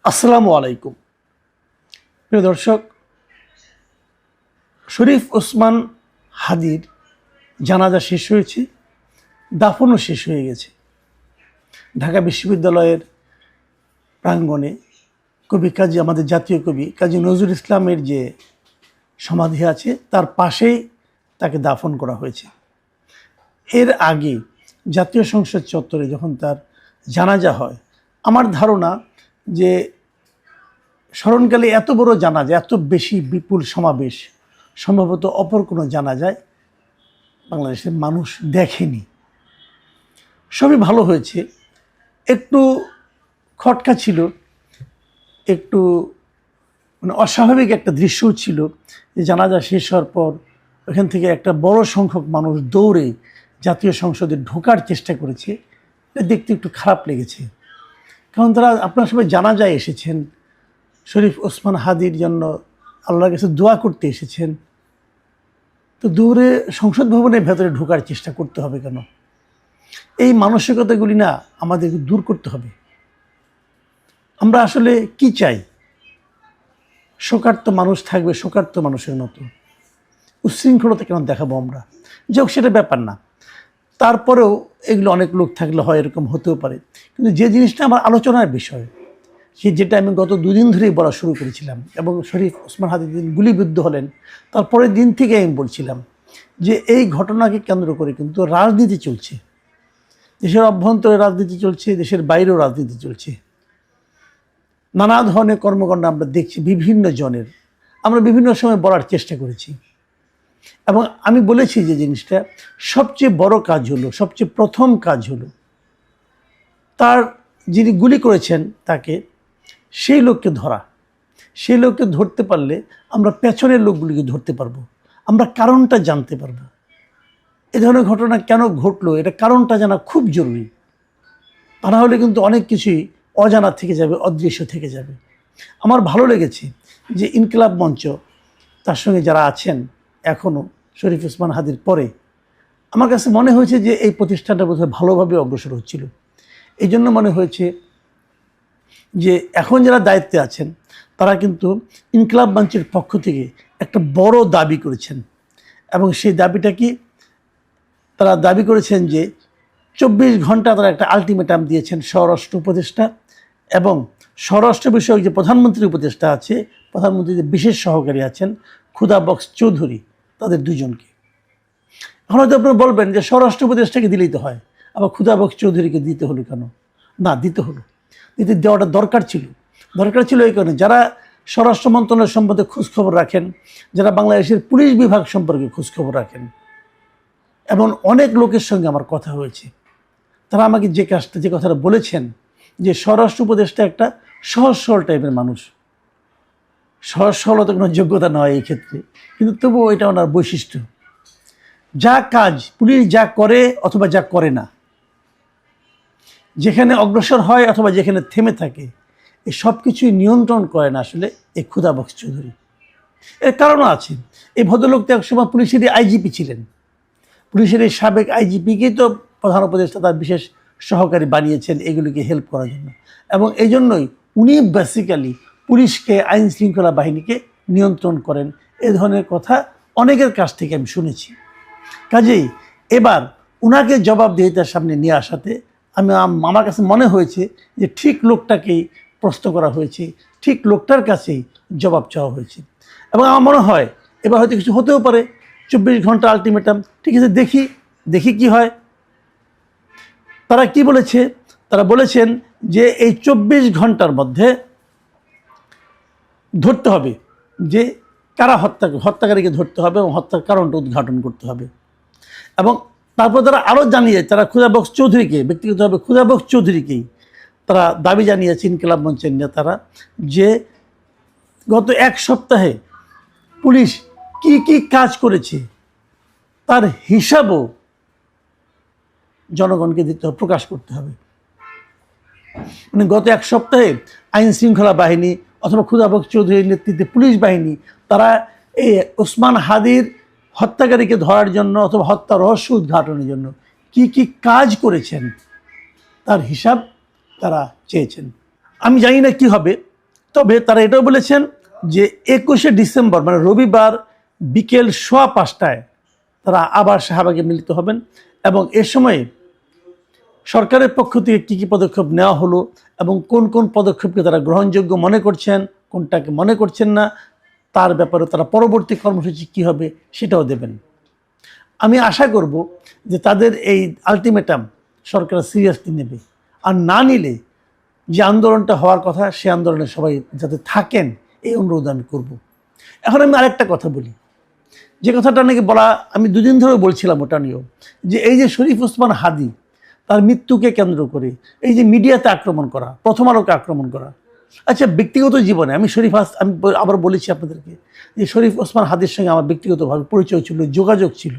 আসসালামু আলাইকুম। প্রিয় দর্শক, শরীফ ওসমান হাদির জানাজা শেষ হয়েছে, দাফনও শেষ হয়ে গেছে। ঢাকা বিশ্ববিদ্যালয়ের প্রাঙ্গণে আমাদের জাতীয় কবি কাজী নজরুল ইসলামের যে সমাধি আছে তার পাশেই তাকে দাফন করা হয়েছে। এর আগে জাতীয় সংসদ চত্বরে যখন তার জানাজা হয়, আমার ধারণা যে স্মরণকালে এত বড় জানাজা, এত বেশি বিপুল সমাবেশ সম্ভবত অপর কোনো জানাজায় বাংলাদেশের মানুষ দেখেনি। সবই ভালো হয়েছে। একটু খটকা ছিল, একটু অস্বাভাবিক একটা দৃশ্যও ছিল যে জানাজা শেষ হওয়ার পর ওখান থেকে একটা বড় সংখ্যক মানুষ দৌড়ে জাতীয় সংসদে ঢোকার চেষ্টা করেছে। এটা দেখতে একটু খারাপ লেগেছে, কারণ তারা আপনার সবাই জানাজায় এসেছেন, শরীফ ওসমান হাদির জন্য আল্লাহর কাছে দোয়া করতে এসেছেন, তো দৌড়ে সংসদ ভবনের ভেতরে ঢোকার চেষ্টা করতে হবে কেন? এই মানসিকতাগুলি না আমাদেরকে দূর করতে হবে। আমরা আসলে কি চাই? শোকার্ত মানুষ থাকবে শোকার্ত মানুষের মতো, উচ্ছৃঙ্খলতা কেন দেখাবো আমরা? যোগ সেটা ব্যাপার না। তারপরেও এগুলো অনেক লোক থাকলে হয়, এরকম হতেও পারে। কিন্তু যে জিনিসটা আমার আলোচনার বিষয়, যেটা আমি গত দুদিন ধরেই বলা শুরু করেছিলাম, এবং শরীফ ওসমান হাদি দিন গুলিবিদ্ধ হলেন তারপরের দিন থেকে আমি বলছিলাম যে এই ঘটনাকে কেন্দ্র করে কিন্তু রাজনীতি চলছে। দেশের অভ্যন্তরে রাজনীতি চলছে, দেশের বাইরেও রাজনীতি চলছে। নানা ধরনের কর্মকাণ্ড আমরা দেখছি বিভিন্ন জনের। আমরা বিভিন্ন সময় বলার চেষ্টা করেছি, এবং আমি বলেছি যে জিনিসটা সবচেয়ে বড় কাজ হলো, সবচেয়ে প্রথম কাজ হলো তার যিনি গুলি করেছেন তাকে, সেই লোককে ধরা। সেই লোককে ধরতে পারলে আমরা পেছনের লোকগুলিকে ধরতে পারবো, আমরা কারণটা জানতে পারবো। এ ধরনের ঘটনা কেন ঘটলো এটা কারণটা জানা খুব জরুরি। তা না হলে কিন্তু অনেক কিছুই অজানা থেকে যাবে, অদৃশ্য থেকে যাবে। আমার ভালো লেগেছে যে ইনকিলাব মঞ্চ, তার সঙ্গে যারা আছেন এখনও শরীফ ওসমান হাদির পরে, আমার কাছে মনে হয়েছে যে এই প্রতিষ্ঠানটা বোধহয় ভালোভাবে অগ্রসর হচ্ছিল। এই জন্য মনে হয়েছে যে এখন যারা দায়িত্বে আছেন তারা কিন্তু ইনকিলাব মঞ্চের পক্ষ থেকে একটা বড় দাবি করেছেন, এবং সেই দাবিটা কি? তারা দাবি করেছেন যে 24 ঘন্টা তারা একটা আলটিমেটাম দিয়েছেন স্বরাষ্ট্র উপদেষ্টা এবং স্বরাষ্ট্র বিষয়ক যে প্রধানমন্ত্রীর উপদেষ্টা আছে, প্রধানমন্ত্রীর যে বিশেষ সহকারী আছেন খুদা বক্স চৌধুরী, তাদের দুজনকে। এখন হয়তো আপনারা বলবেন যে স্বরাষ্ট্র উপদেষ্টাকে দিলেই তো হয়, আবার খুদা বক্স চৌধুরীকে দিতে হলো কেন? না, দিতে হলো, দেওয়াটা দরকার ছিল এই কারণে যারা স্বরাষ্ট্র মন্ত্রণালয় সম্বন্ধে খোঁজখবর রাখেন, যারা বাংলাদেশের পুলিশ বিভাগ সম্পর্কে খোঁজখবর রাখেন, এমন অনেক লোকের সঙ্গে আমার কথা হয়েছে। তারা আমাকে যে কথাটা বলেছেন যে স্বরাষ্ট্র উপদেষ্টা একটা সহজ সরল টাইপের মানুষ। সহজ সরলতা কোনো যোগ্যতা নয় এই ক্ষেত্রে, কিন্তু তবুও এটা ওনার বৈশিষ্ট্য। যা কাজ পুলিশ যা করে অথবা যা করে না, যেখানে অগ্রসর হয় অথবা যেখানে থেমে থাকে, এই সব কিছুই নিয়ন্ত্রণ করেন আসলে এই খুদা বক্স চৌধুরী। এর কারণও আছে। এই ভদ্রলোক তো একসময় পুলিশেরই আইজিপি ছিলেন। পুলিশের এই সাবেক আইজিপিকেই তো প্রধান উপদেষ্টা তার বিশেষ সহকারী বানিয়েছেন এগুলিকে হেল্প করার জন্য, এবং এই জন্যই উনি বেসিক্যালি পুলিশকে, আইন শৃঙ্খলা বাহিনীকে নিয়ন্ত্রণ করেন। এ ধরনের কথা অনেকের কাছ থেকে আমি শুনেছি। কাজেই এবার উনাকে জবাবদিহিতার সামনে নিয়ে আসাতে আমার কাছে মনে হয়েছে যে ঠিক লোকটাকেই প্রশ্ন করা হয়েছে, ঠিক লোকটার কাছেই জবাব চাওয়া হয়েছে। এবং আমার মনে হয় এবার হয়তো কিছু হতেও পারে। 24 ঘন্টা আলটিমেটাম, ঠিক আছে, দেখি কি হয়। তারা কি বলেছে? তারা বলেছেন যে এই 24 ঘন্টার মধ্যে ধরতে হবে যে কারা হত্যাকারীকে ধরতে হবে এবং হত্যার কারণটা উদ্ঘাটন করতে হবে। এবং তারপর তারা আরও জানিয়ে, তারা খুদা বক্স চৌধুরীকে, ব্যক্তিগতভাবে খুদা বক্স চৌধুরীকেই তারা দাবি জানিয়েছে ইনকিলাব মঞ্চের নেতারা, যে গত 1 সপ্তাহে পুলিশ কি কি কাজ করেছে তার হিসাবও জনগণকে দিতে হবে, প্রকাশ করতে হবে। মানে গত 1 সপ্তাহে আইন শৃঙ্খলা বাহিনী অথবা খুদা বক্স চৌধুরীর নেতৃত্বে পুলিশ বাহিনী তারা এই ওসমান হাদির হত্যাকারীকে ধরার জন্য অথবা হত্যা রহস্য উদ্ঘাটনের জন্য কি কি কাজ করেছেন তার হিসাব তারা চেয়েছেন। আমি জানি না কি হবে, তবে তারা এটাও বলেছেন যে 21শে ডিসেম্বর মানে রবিবার বিকেল 5:15 তারা আবার শাহবাগে মিলিত হবেন এবং এ সময়ে সরকারের পক্ষ থেকে কী কী পদক্ষেপ নেওয়া হলো এবং কোন কোন পদক্ষেপকে তারা গ্রহণযোগ্য মনে করছেন, কোনটাকে মনে করছেন না, তার ব্যাপারে তারা পরবর্তী কর্মসূচি কী হবে সেটাও দেবেন। আমি আশা করব যে তাদের এই আলটিমেটাম সরকার সিরিয়াসলি নেবে, আর না নিলে যে আন্দোলনটা হওয়ার কথা সে আন্দোলনে সবাই যাতে থাকেন এই অনুরোধ আমি করব। এখন আমি আরেকটা কথা বলি, যে কথাটা নাকি বলা আমি দুদিন ধরে বলছিলাম ওটা নিয়েও, যে এই যে শরীফ ওসমান হাদি তার মৃত্যুকে কেন্দ্র করে এই যে মিডিয়াতে আক্রমণ করা, প্রথম আলোকে আক্রমণ করা, আচ্ছা ব্যক্তিগত জীবনে আমি আমি আবার বলেছি আপনাদেরকে যে শরীফ ওসমান হাদির সঙ্গে আমার ব্যক্তিগতভাবে পরিচয় ছিল, যোগাযোগ ছিল,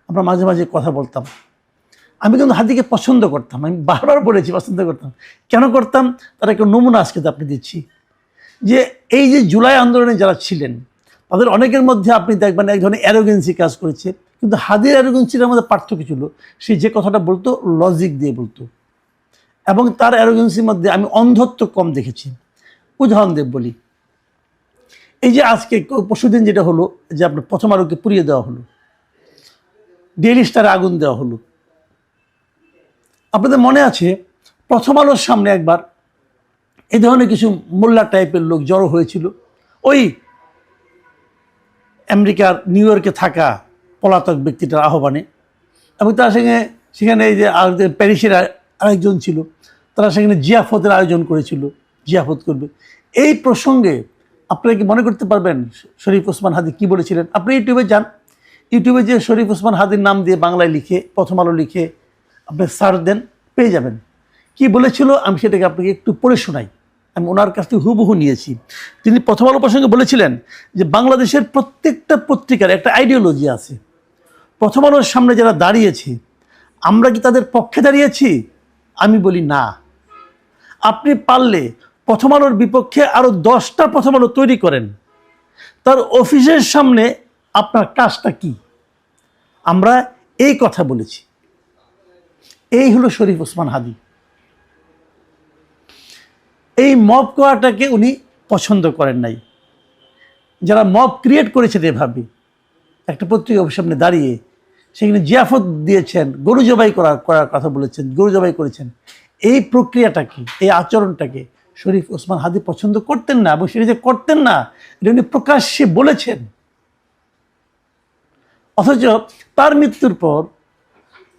আমরা মাঝে মাঝে কথা বলতাম। আমি কিন্তু হাদিকে পছন্দ করতাম, আমি বারবার বলেছি পছন্দ করতাম। কেন করতাম তার একটা নমুনা আজকে আপনি দিচ্ছি, যে এই যে জুলাই আন্দোলনে যারা ছিলেন তাদের অনেকের মধ্যে আপনি দেখবেন এক ধরনের অ্যারোগেন্সি কাজ করেছে, কিন্তু হাদির অ্যারোগেন্সির মধ্যে পার্থক্য ছিল সে যে কথাটা বলতো লজিক দিয়ে বলতো, এবং তার অ্যারোগেন্সির মধ্যে আমি অন্ধত্ব কম দেখেছি। উদাহরণ দেব বলি, এই যে আজকে পরশুদিন যেটা হলো যে আপনার প্রথম আলোকে পুড়িয়ে দেওয়া হলো, ডেইলি স্টারে আগুন দেওয়া হলো, আপনাদের মনে আছে প্রথম আলোর সামনে একবার এই ধরনের কিছু মোল্লা টাইপের লোক জড়ো হয়েছিল ওই আমেরিকার নিউ ইয়র্কে থাকা পলাতক ব্যক্তিটার আহ্বানে, এবং তার সঙ্গে সেখানে এই যে প্যারিসের আরেকজন ছিল, তারা সেখানে জিয়াফতের আয়োজন করেছিল, জিয়াফত করবে। এই প্রসঙ্গে আপনারা কি মনে করতে পারবেন শরীফ ওসমান হাদি কি বলেছিলেন? আপনি ইউটিউবে যান, ইউটিউবে যে শরীফ ওসমান হাদির নাম দিয়ে বাংলায় লিখে প্রথম আলো লিখে আপনি সার্চ দেন, পেয়ে যাবেন। কি বলেছিল আমি সেটাকে আপনাকে একটু পড়ে শোনাই, আমি ওনার কাছ থেকে হুবহু নিয়েছি। তিনি প্রথম আলো প্রসঙ্গে বলেছিলেন যে বাংলাদেশের প্রত্যেকটা পত্রিকার একটা আইডিওলজি আছে, প্রথম আলোর সামনে যারা দাঁড়িয়েছে আমরা কি তাদের পক্ষে দাঁড়িয়েছি? আমি বলি না। আপনি পারলে প্রথম আলোর বিপক্ষে আরও 10টা প্রথম আলো তৈরি করেন, তার অফিসের সামনে আপনার কাজটা কি? আমরা এই কথা বলেছি। এই হলো শরীফ ওসমান হাদি। এই মব করাটাকে উনি পছন্দ করেন নাই। যারা মব ক্রিয়েট করেছেন এভাবে একটা পত্রিকার সামনে দাঁড়িয়ে সেখানে জিয়াফত দিয়েছেন, গরু জবাই করার কথা বলেছেন, গরু জবাই করেছেন, এই প্রক্রিয়াটাকে, এই আচরণটাকে শরীফ ওসমান হাদি পছন্দ করতেন না, এবং সেটা যে করতেন না এটা উনি প্রকাশ্যে বলেছেন। অথচ তার মৃত্যুর পর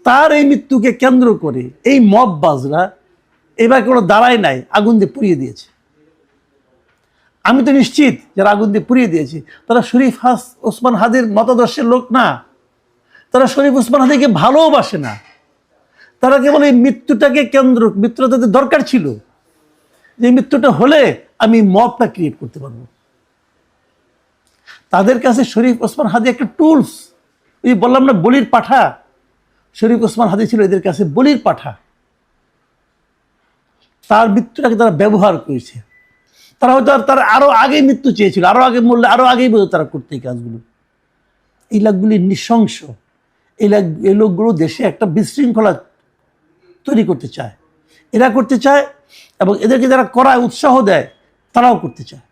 তার এই মৃত্যুকে কেন্দ্র করে এই মববাজরা এবার কোনো দাঁড়ায় নাই, আগুন দিয়ে পুড়িয়ে দিয়েছে। আমি তো নিশ্চিত যারা আগুন দিয়ে পুড়িয়ে দিয়েছে তারা শরীফ ওসমান হাদির মতাদর্শের লোক না, তারা শরীফ ওসমান হাদিকে ভালোবাসে না, তারা কেবল এই মৃত্যুটাকে মৃত্যুটা তাদের দরকার ছিল, যে মৃত্যুটা হলে আমি মবটা ক্রিয়েট করতে পারবো। তাদের কাছে শরীফ ওসমান হাদি একটা টুলস, ওই বললাম না বলির পাঠা, শরীফ ওসমান হাদি ছিল এদের কাছে বলির পাঠা। তার মৃত্যুটাকে তারা ব্যবহার করেছে। তারা হয়তো তার আরো আগে মৃত্যু চেয়েছিল, আরো আগে মরলে আরো আগেই বোধ তারা করতে এই কাজগুলো। এই লোকগুলি নৃশংস, এই লোকগুলো দেশে একটা বিশৃঙ্খলা তৈরি করতে চায়, এরা করতে চায়, এবং এদেরকে যারা করায় উৎসাহ দেয় তারাও করতে চায়।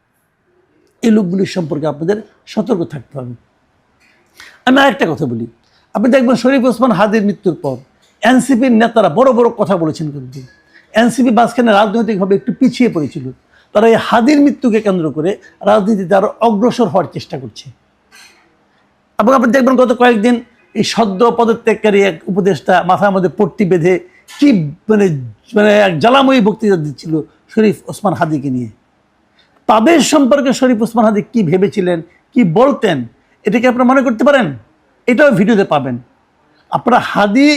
এই লোকগুলির সম্পর্কে আপনাদের সতর্ক থাকতে হবে। আমি আরেকটা কথা বলি, আপনি দেখবেন শরীফ ওসমান হাদির মৃত্যুর পর এনসিপির নেতারা বড় বড় কথা বলেছেন, কিন্তু এনসিপি মাঝখানে রাজনৈতিকভাবে একটু পিছিয়ে পড়েছিল। তারা এই হাদির মৃত্যুকে কেন্দ্র করে রাজনীতিতে আরো অগ্রসর হওয়ার চেষ্টা করছে। এবং আপনি দেখবেন গত কয়েকদিন এই সদ্য পদত্যাগকারী এক উপদেষ্টা মাথার মধ্যে পট্টি বেঁধে কি মানে এক জ্বালাময়ী বক্তৃতা দিচ্ছিল শরীফ ওসমান হাদিকে নিয়ে। তাদের সম্পর্কে শরীফ ওসমান হাদি কি ভেবেছিলেন, কি বলতেন, এটাকে আপনারা মনে করতে পারেন? এটাও ভিডিওতে পাবেন। আপনারা হাদি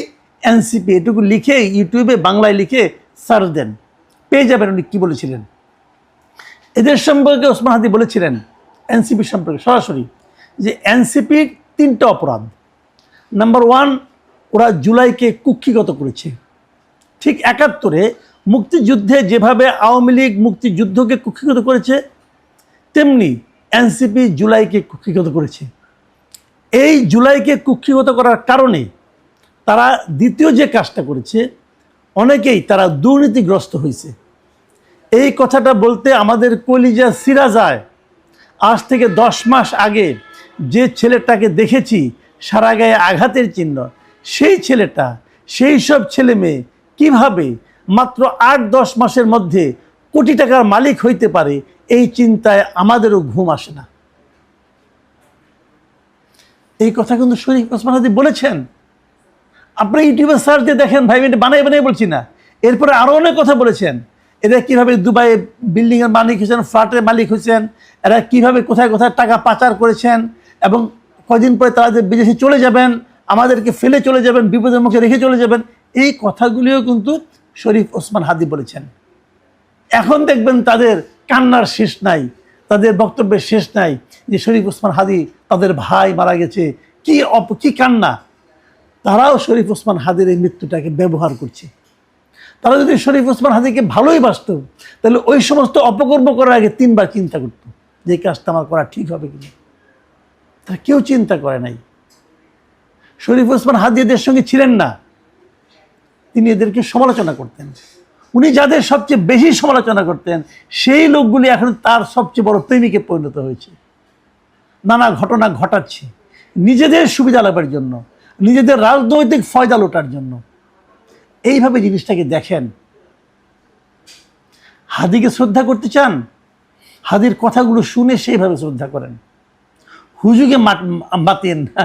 এনসিপি এটুকু লিখে ইউটিউবে বাংলায় লিখে সার্চ দেন, পেয়ে যাবেন উনি কী বলেছিলেন। এদের সম্পর্কে ওসমান হাদি বলেছিলেন এনসিপির সম্পর্কে সরাসরি যে এনসিপির 3টা অপরাধ। নাম্বার 1, ওরা জুলাইকে কুক্ষিগত করেছে। ঠিক 71-এ মুক্তিযুদ্ধে যেভাবে আওয়ামী লীগ মুক্তিযুদ্ধকে কুক্ষিগত করেছে, তেমনি এনসিপি জুলাইকে কুক্ষিগত করেছে। এই জুলাইকে কুক্ষিগত করার কারণে তারা দ্বিতীয় যে কাজটা করেছে, অনেকেই তারা দুর্নীতিগ্রস্ত হয়েছে। এই কথাটা বলতে আমাদের কলিজা ছিঁড়া যায়। আজ থেকে 10 মাস আগে যে ছেলেটাকে দেখেছি সারা গায়ে আঘাতের চিহ্ন, সেই ছেলেটা, সেই সব ছেলে মেয়ে কীভাবে মাত্র 8-10 মাসের মধ্যে কোটি টাকার মালিক হইতে পারে, এই চিন্তায় আমাদেরও ঘুম আসে না। এই কথা কিন্তু শরীফ ওসমান হাদি বলেছেন। আপনি ইউটিউবে সার্চ দিয়ে দেখেন ভাই, আমি এটা বানাই বলছি না। এরপরে আরও অনেক কথা বলেছেন। এরা কীভাবে দুবাইয়ে বিল্ডিংয়ের মালিক হয়েছেন, ফ্ল্যাটের মালিক হয়েছেন, এরা কীভাবে কোথায় কোথায় টাকা পাচার করেছেন, এবং কদিন পরে তারা যে বিদেশে চলে যাবেন, আমাদেরকে ফেলে চলে যাবেন, বিপদের মুখে রেখে চলে যাবেন, এই কথাগুলিও কিন্তু শরীফ ওসমান হাদি বলেছেন। এখন দেখবেন তাদের কান্নার শেষ নাই, তাদের বক্তব্যের শেষ নাই, যে শরীফ ওসমান হাদি তাদের ভাই মারা গেছে, কি কান্না। তারাও শরীফ ওসমান হাদির এই মৃত্যুটাকে ব্যবহার করছে। তারা যদি শরীফ ওসমান হাদিকে ভালোই বাসত, তাহলে ওই সমস্ত অপকর্ম করার আগে 3 বার চিন্তা করত যে এই কাজটা আমার করা ঠিক হবে কিনা। তারা কেউ চিন্তা করে নাই। শরীফ ওসমান হাদি এদের সঙ্গে ছিলেন না, তিনি এদেরকে সমালোচনা করতেন। উনি যাদের সবচেয়ে বেশি সমালোচনা করতেন, সেই লোকগুলি এখন তার সবচেয়ে বড় প্রেমিকে পরিণত হয়েছে। নানা ঘটনা ঘটাচ্ছে নিজেদের সুবিধা লাভের জন্য, নিজেদের রাজনৈতিক ফয়দা লোটার জন্য। এইভাবে জিনিসটাকে দেখেন। হাদিকে শ্রদ্ধা করতে চান, হাদির কথাগুলো শুনে সেইভাবে শ্রদ্ধা করেন। হুজুগে মাতেন না।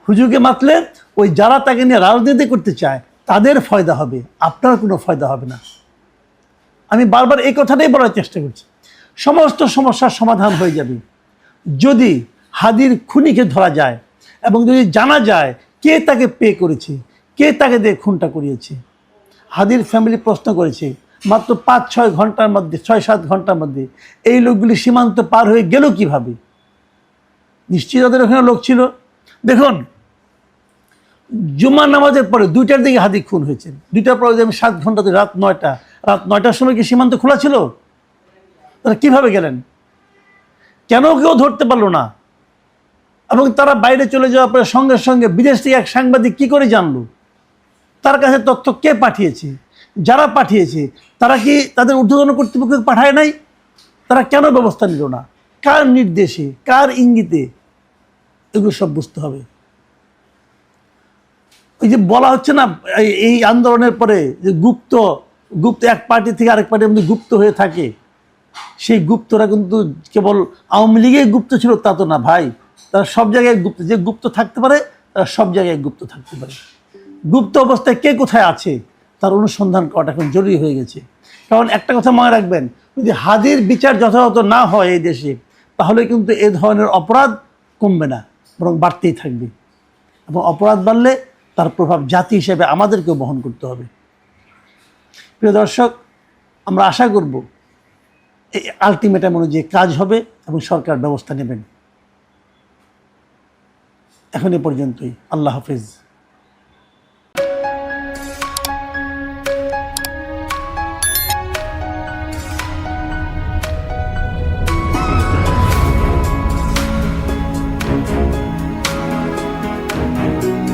হুজুগে মাতলে ওই যারা তাকে নিয়ে রাজনীতি করতে চায় তাদের ফয়দা হবে, আপনার কোনো ফয়দা হবে না। আমি বারবার এই কথাটাই বলার চেষ্টা করছি। সমস্ত সমস্যার সমাধান হয়ে যাবে যদি হাদির খুনিকে ধরা যায়, এবং যদি জানা যায় কে তাকে পে করেছে, কে তাকে দিয়ে খুনটা করিয়েছে। হাদির ফ্যামিলি প্রশ্ন করেছে, মাত্র 5-6 ঘন্টার মধ্যে, 6-7 ঘন্টার মধ্যে এই লোকগুলি সীমান্ত পার হয়ে গেল কিভাবে? নিশ্চয়ই তাদের ওখানে লোক ছিল। দেখুন, জুম্মার নামাজের পরে 2টার দিকে হাদি খুন হয়েছে। 2টার পরে আমি 7 ঘন্টা, রাত 9টার সময় কি সীমান্ত খোলা ছিল? তারা কিভাবে গেলেন? কেন কেউ ধরতে পারলো না? এবং তারা বাইরে চলে যাওয়ার পরে সঙ্গে সঙ্গে বিদেশ থেকে এক সাংবাদিক কি করে জানলো? তার কাছে তথ্য কে পাঠিয়েছে? যারা পাঠিয়েছে তারা কি তাদের ঊর্ধ্বতন কর্তৃপক্ষকে পাঠায় নাই? তারা কেন ব্যবস্থা নিল না? কার নির্দেশে, কার ইঙ্গিতে? এগুলো সব বুঝতে হবে। ওই যে বলা হচ্ছে না, এই আন্দোলনের পরে যে গুপ্ত এক পার্টি থেকে আরেক পার্টির মধ্যে গুপ্ত হয়ে থাকে, সেই গুপ্তরা কিন্তু কেবল আওয়ামী লীগের গুপ্ত ছিল তা তো না ভাই। তারা সব জায়গায় গুপ্ত, যে গুপ্ত থাকতে পারে তারা সব জায়গায় গুপ্ত থাকতে পারে। গুপ্ত অবস্থায় কে কোথায় আছে তার অনুসন্ধান করাটা এখন জরুরি হয়ে গেছে। কারণ একটা কথা মনে রাখবেন, যদি হাদির বিচার যথাযথ না হয় এই দেশে, তাহলে কিন্তু এ ধরনের অপরাধ কমবে না, বরং বাড়তেই থাকবে। এবং অপরাধ বাড়লে তার প্রভাব জাতি হিসেবে আমাদেরকেও বহন করতে হবে। প্রিয় দর্শক, আমরা আশা করব এই আলটিমেটাম অনুযায়ী কাজ হবে এবং সরকার ব্যবস্থা নেবেন। এখন এ পর্যন্তই। আল্লাহ হাফেজ।